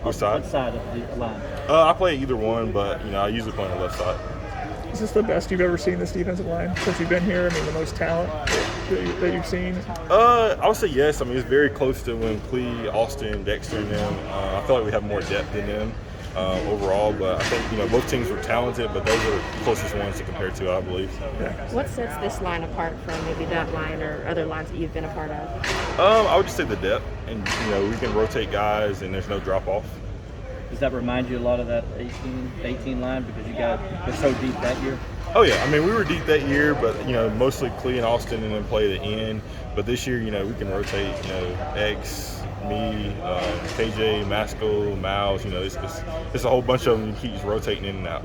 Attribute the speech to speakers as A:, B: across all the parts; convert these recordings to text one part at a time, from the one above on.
A: Which side?
B: What side of the line?
A: I play either one, but I usually play on the left side.
C: Is this the best you've ever seen this defensive line since you've been here? I mean, the most talent that you've seen?
A: I would say yes. I mean, it's very close to when Clee, Austin, Dexter, and them. I feel like we have more depth than them overall, but I think both teams were talented, but those are the closest ones to compare to, I believe.
C: Yeah.
D: What sets this line apart from maybe that line or other lines that you've been a part of?
A: I would just say the depth, and we can rotate guys, and there's no drop off.
B: Does that remind you a lot of that 18 line because you guys were so deep that year?
A: Oh yeah, I mean we were deep that year, but mostly Clee and Austin and then play the end. But this year, we can rotate. X, me, KJ, Maskell, Miles. It's a whole bunch of them. You keep just rotating in and out.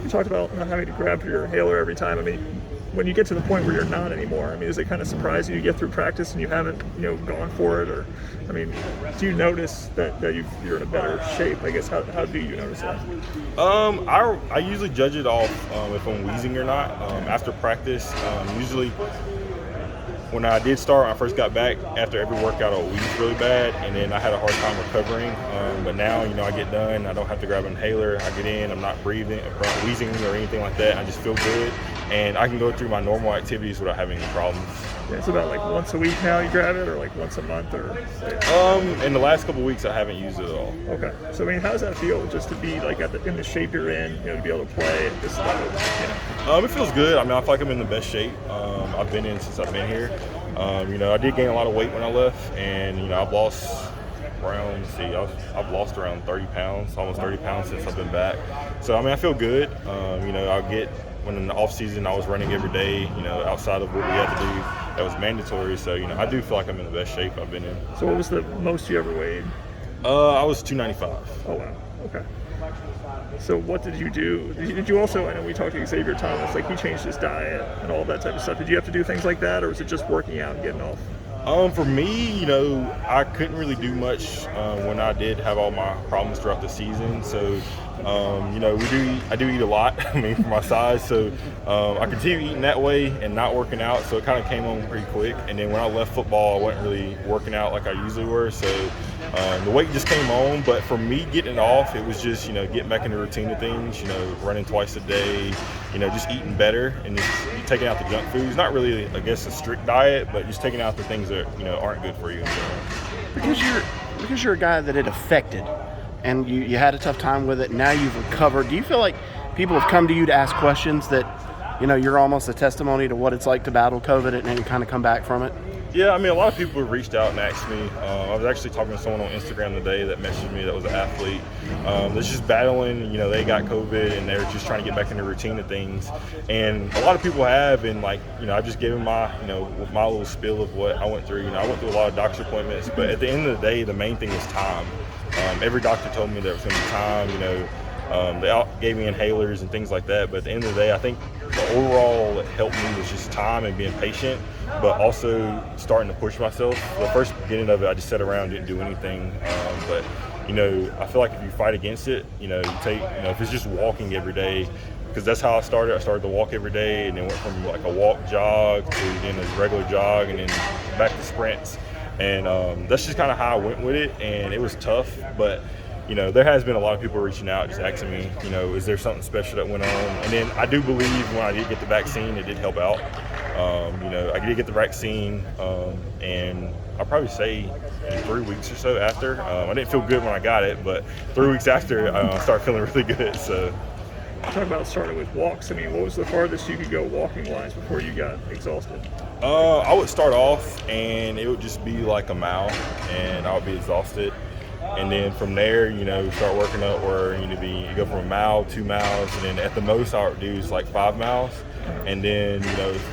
C: You talked about not having to grab for your inhaler every time. I mean, when you get to the point where you're not anymore, I mean, does it kind of surprise you? You get through practice and you haven't, gone for it, or, I mean, do you notice that you're in a better shape? I guess how do you notice that?
A: I usually judge it off if I'm wheezing or not after practice. Usually, when I did start, when I first got back, after every workout, I would wheeze really bad, and then I had a hard time recovering. But now, I get done, I don't have to grab an inhaler. I get in, I'm not breathing, wheezing or anything like that. I just feel good, and I can go through my normal activities without having any problems.
C: Yeah, it's about like once a week now you grab it, or like once a month, or?
A: In the last couple of weeks, I haven't used it at all.
C: Okay. So, I mean, how does that feel just to be like in the shape you're in, to be able to play at this level?
A: It feels good. I mean, I feel like I'm in the best shape I've been in since I've been here. I did gain a lot of weight when I left, and I've lost I've lost around 30 pounds, almost 30 pounds since I've been back. So I mean, I feel good. When in the off season I was running every day, outside of what we had to do, that was mandatory. So I do feel like I'm in the best shape I've been in.
C: So what was the most you ever weighed?
A: I was 295.
C: Oh wow. Okay. So what did you do? Did you also, I know we talked to Xavier Thomas, like he changed his diet and all that type of stuff. Did you have to do things like that, or was it just working out and getting off?
A: For me, I couldn't really do much when I did have all my problems throughout the season. So, I do eat a lot, I mean, for my size. So I continued eating that way and not working out. So it kind of came on pretty quick. And then when I left football, I wasn't really working out like I usually were. So the weight just came on. But for me getting off, it was just, getting back in the routine of things, running twice a day, just eating better and just taking out the junk foods. Not really, I guess, a strict diet, but just taking out the things that, aren't good for you.
E: Because you're a guy that it affected and you had a tough time with it, now you've recovered. Do you feel like people have come to you to ask questions that, you're almost a testimony to what it's like to battle COVID and kind of come back from it?
A: Yeah, I mean, a lot of people have reached out and asked me. I was actually talking to someone on Instagram today that messaged me that was an athlete that's just battling. They got COVID and they're just trying to get back in the routine of things. And a lot of people have, and I just gave them my, my little spiel of what I went through. I went through a lot of doctor's appointments, but at the end of the day, the main thing is time. Every doctor told me there was going to be time. They gave me inhalers and things like that. But at the end of the day, I think the overall that helped me was just time and being patient, but also starting to push myself. The first beginning of it, I just sat around, didn't do anything. But I feel like if you fight against it, you take, if it's just walking every day, because that's how I started. I started to walk every day, and then went from like a walk jog to then a regular jog, and then back to sprints. And that's just kind of how I went with it, and it was tough, but there has been a lot of people reaching out, just asking me, is there something special that went on? And then I do believe when I did get the vaccine, it did help out. I did get the vaccine, and I'll probably say in 3 weeks or so after. I didn't feel good when I got it, but 3 weeks after, I started feeling really good. So.
C: Talk about starting with walks. I mean, what was the farthest you could go walking-wise before you got exhausted?
A: I would start off, and it would just be like a mile, and I would be exhausted. And then from there, start working up where you go from a mile, 2 miles, and then at the most I would do is like 5 miles. And then,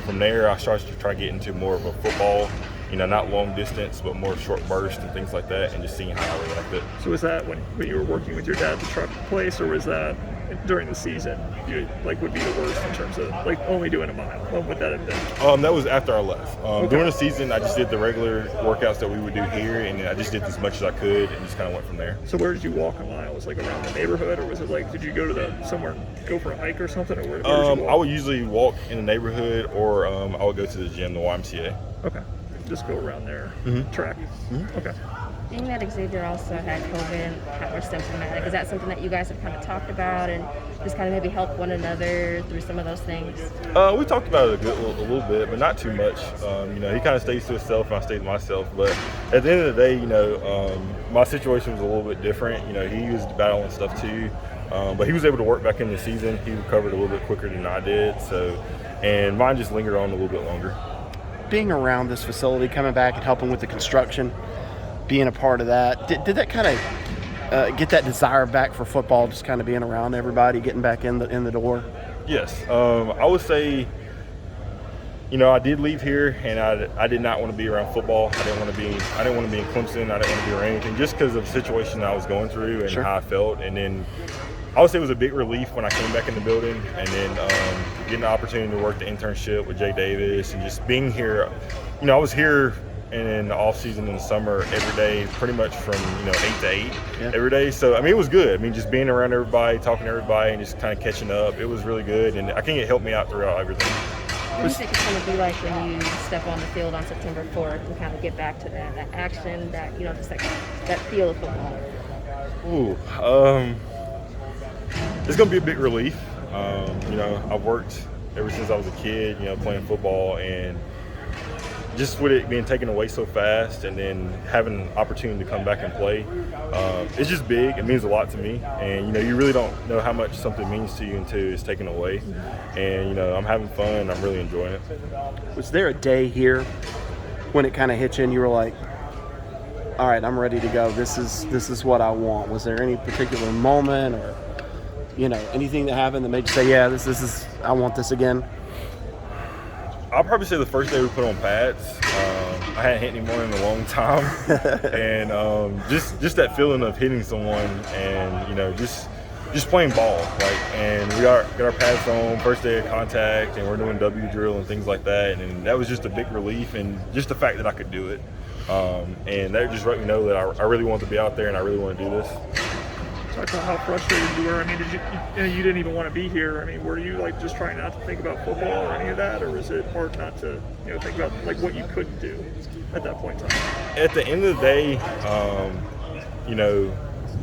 A: from there I started to try to get into more of a football, not long distance, but more short bursts and things like that, and just seeing how I reacted.
C: So was that when you were working with your dad at the truck place, or was that during the season you would be the worst in terms of only doing a mile? What would that have been?
A: That was after I left. During the season, I just did the regular workouts that we would do here, and I just did as much as I could and just kind of went from there.
C: So where did you walk a mile? Was it around the neighborhood, or was it did you go to somewhere, go for a hike or something, or where did you walk?
A: I would usually walk in the neighborhood, or I would go to the gym, the YMCA.
C: Okay. Just go around there, track.
A: Mm-hmm.
C: Okay.
D: Being that Xavier also had COVID and were symptomatic, is that something that you guys have kind of talked about and just kind of maybe help one another through some of those things?
A: We talked about it a little bit, but not too much. You know, he kind of stays to himself and I stay to myself. But at the end of the day, you know, my situation was a little bit different. You know, he was battling stuff too. But he was able to work back in the season. He recovered a little bit quicker than I did. And mine just lingered on a little bit longer.
E: Being around this facility, coming back and helping with the construction, being a part of that, did that kind of get that desire back for football, just kind of being around everybody, getting back in the door?
A: Yes. I would say, you know, I did leave here and I did not want to be around football. I didn't want to be in Clemson. I didn't want to be around anything just because of the situation I was going through and
E: Sure.
A: how I felt. And then I would say it was a big relief when I came back in the building, and then getting the opportunity to work the internship with Jay Davis and just being here. You know, I was here in the off season in the summer every day, pretty much from 8 to 8 every day. So I mean, it was good. I mean, just being around everybody, talking to everybody, and just kind of catching up. It was really good, and I think it helped me out throughout everything.
D: What do you think it's going to be like when you step on the field on September 4th and kind of get back to that action, that just like that feel of football?
A: Ooh, it's going to be a big relief. You know, I've worked ever since I was a kid, you know, playing football, and just with it being taken away so fast and then having an opportunity to come back and play, it's just big. It means a lot to me. And, you know, you really don't know how much something means to you until it's taken away. And, you know, I'm having fun. I'm really enjoying it.
E: Was there a day here when it kind of hit you and you were like, all right, I'm ready to go. This is what I want. Was there any particular moment or, you know, anything that happened that made you say, yeah, this is I want this again?
A: I'll probably say the first day we put on pads. I hadn't hit anyone in a long time, and just that feeling of hitting someone, and you know, just playing ball, and we got our pads on first day of contact, and we're doing W drill and things like that, and that was just a big relief, and just the fact that I could do it, and that just let me know that I really want to be out there and I really want to do this.
C: Talk about how frustrated you were. I mean, you didn't even want to be here. I mean, were you like just trying not to think about football or any of that, or was it hard not to think about like what you couldn't do at that point in time?
A: At the end of the day, you know,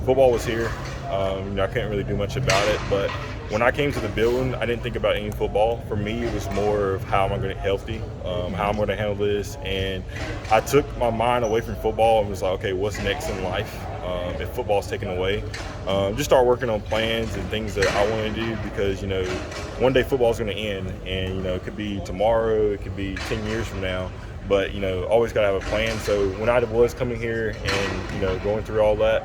A: football was here. You know, I couldn't really do much about it, but when I came to the building, I didn't think about any football. For me, it was more of how am I going to get healthy, how I'm going to handle this, and I took my mind away from football and was like, okay, what's next in life if football's taken away? Just start working on plans and things that I want to do, because, you know, one day football's going to end, and, you know, it could be tomorrow, it could be 10 years from now. But, you know, always got to have a plan. So when I was coming here and, you know, going through all that,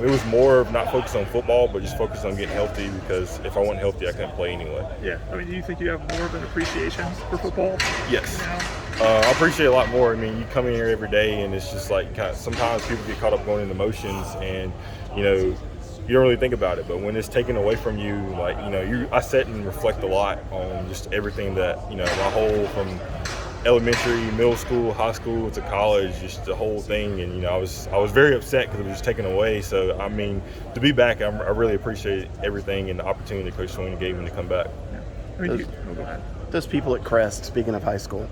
A: it was more of not focused on football, but just focused on getting healthy, because if I wasn't healthy, I couldn't play anyway.
C: Yeah. I mean, do you think you have more of an appreciation for football?
A: Yes.
C: Now?
A: I appreciate it a lot more. I mean, you come in here every day, and it's just like sometimes people get caught up going into emotions, and, you know, you don't really think about it. But when it's taken away from you, like, you know, I sit and reflect a lot on just everything that, you know, my whole from elementary, middle school, high school to college, just the whole thing. And, you know, I was very upset because it was just taken away. So, I mean, to be back, I really appreciate everything and the opportunity Coach Swing gave me to come back.
C: Yeah. I mean, go ahead.
E: Those people at Crest, speaking of high school,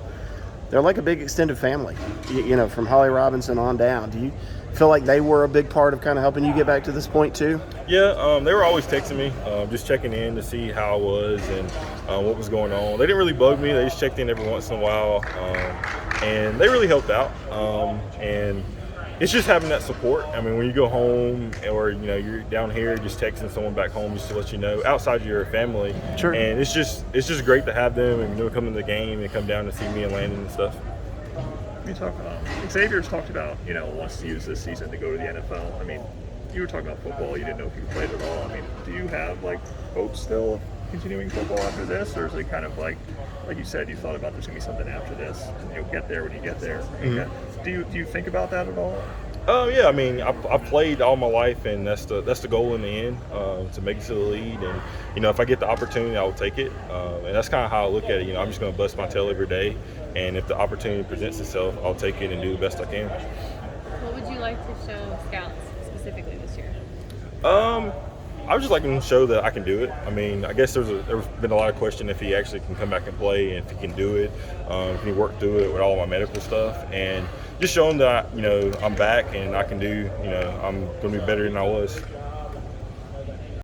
E: they're like a big extended family, you know, from Holly Robinson on down. Do you feel like they were a big part of kind of helping you get back to this point too?
A: Yeah, they were always texting me, just checking in to see how I was and what was going on. They didn't really bug me. They just checked in every once in a while, and they really helped out. And it's just having that support. I mean, when you go home or, you know, you're down here just texting someone back home just to let you know, outside your family.
E: Sure.
A: And it's just great to have them, and, you know, come to the game and come down to see me and Landon and stuff.
C: You talk about Xavier's talked about, you know, wants to use this season to go to the NFL. I mean, you were talking about football. You didn't know if you played at all. I mean, do you have like hopes still of continuing football after this, or is it kind of like you said, you thought about there's gonna be something after this, and you'll get there when you get there? Mm-hmm. Do you think about that at all?
A: Yeah, I mean, I've played all my life, and that's the goal in the end, to make it to the league. And, you know, if I get the opportunity, I will take it. And that's kind of how I look at it. You know, I'm just going to bust my tail every day, and if the opportunity presents itself, I'll take it and do the best I can.
F: What would you like to show scouts specifically this year?
A: I would just like to show that I can do it. I mean, I guess there's been a lot of question if he actually can come back and play, and if he can do it, can he work through it with all my medical stuff. And just show them that I'm back and I can do. I'm going to be better than I was.